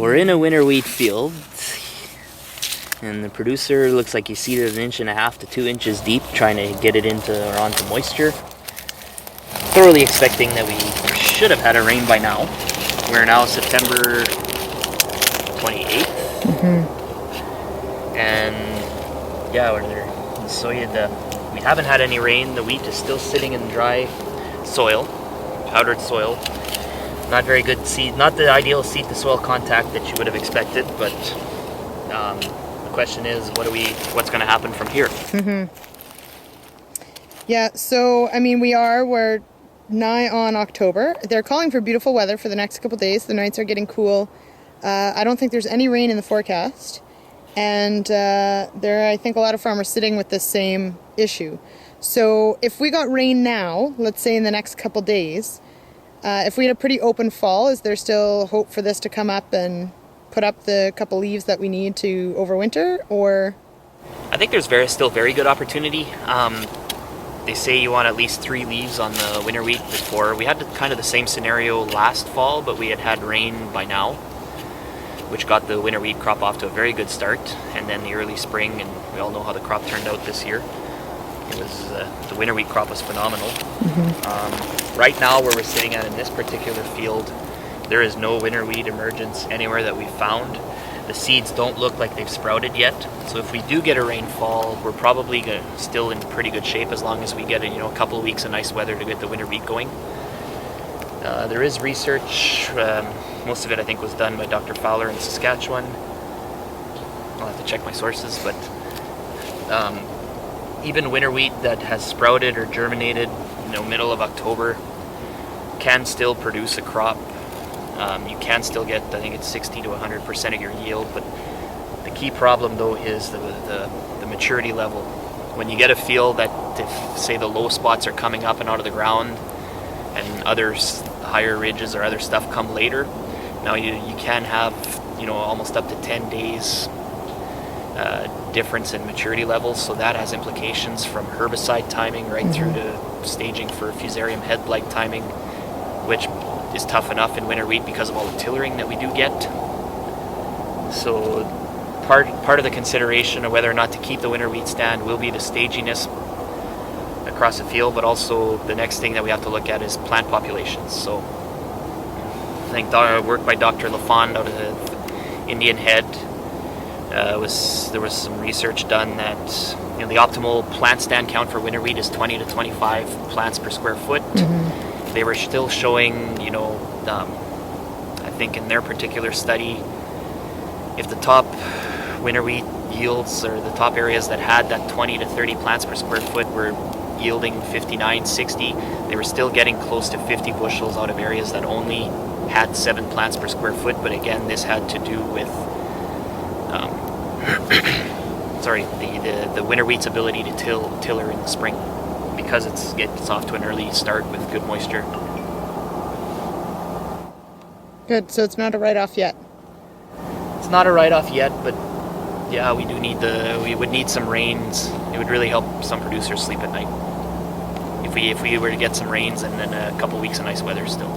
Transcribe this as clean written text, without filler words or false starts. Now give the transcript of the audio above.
So we're in a winter wheat field, and the producer looks like he seeded 1.5 to 2 inches deep, trying to get it into or onto moisture. Thoroughly expecting that we should have had a rain by now. We're now September 28th, and yeah, we're there. So we haven't had any rain. The wheat is still sitting in dry soil, powdered soil. Not very good seed, not the ideal seed to soil contact that you would have expected, but the question is, what's going to happen from here? Yeah, so I mean, we're nigh on October. They're calling for beautiful weather for the next couple days. The nights are getting cool. I don't think there's any rain in the forecast, and there I think a lot of farmers sitting with the same issue. So if we got rain now, let's say in the next couple days, if we had a pretty open fall, is there still hope for this to come up and put up the couple leaves that we need to overwinter, or? I think there's still very good opportunity. They say you want at least 3 leaves on the winter wheat before. We had kind of the same scenario last fall, but we had rain by now, which got the winter wheat crop off to a very good start. And then the early spring, and we all know how the crop turned out this year. It was the winter wheat crop was phenomenal. Right now, where we're sitting at in this particular field, there is no winter wheat emergence anywhere that we found. The seeds don't look like they've sprouted yet. So if we do get a rainfall, we're probably still in pretty good shape as long as we get a couple of weeks of nice weather to get the winter wheat going. There is research. Most of it, I think, was done by Dr. Fowler in Saskatchewan. I'll have to check my sources, but even winter wheat that has sprouted or germinated, middle of October, can still produce a crop. You can still get, I think it's 60 to 100% of your yield, but the key problem though is the maturity level. When you get a field that, if say the low spots are coming up and out of the ground, and other higher ridges or other stuff come later, now you can have almost up to 10 days difference in maturity levels. So that has implications from herbicide timing right through to staging for fusarium head blight timing, which is tough enough in winter wheat because of all the tillering that we do get. So part of the consideration of whether or not to keep the winter wheat stand will be the staginess across the field, but also the next thing that we have to look at is plant populations. So I think work by Dr. LaFond out of the Indian Head, there was some research done that the optimal plant stand count for winter wheat is 20 to 25 plants per square foot. They were still showing, I think in their particular study, if the top winter wheat yields, or the top areas that had that 20 to 30 plants per square foot, were yielding 59, 60, they were still getting close to 50 bushels out of areas that only had 7 plants per square foot. But again, this had to do with the winter wheat's ability to tiller in the spring, because it's off to an early start with good moisture. Good, so it's not a write-off yet. It's not a write-off yet, but yeah, we would need some rains. It would really help some producers sleep at night if we were to get some rains and then a couple weeks of nice weather still.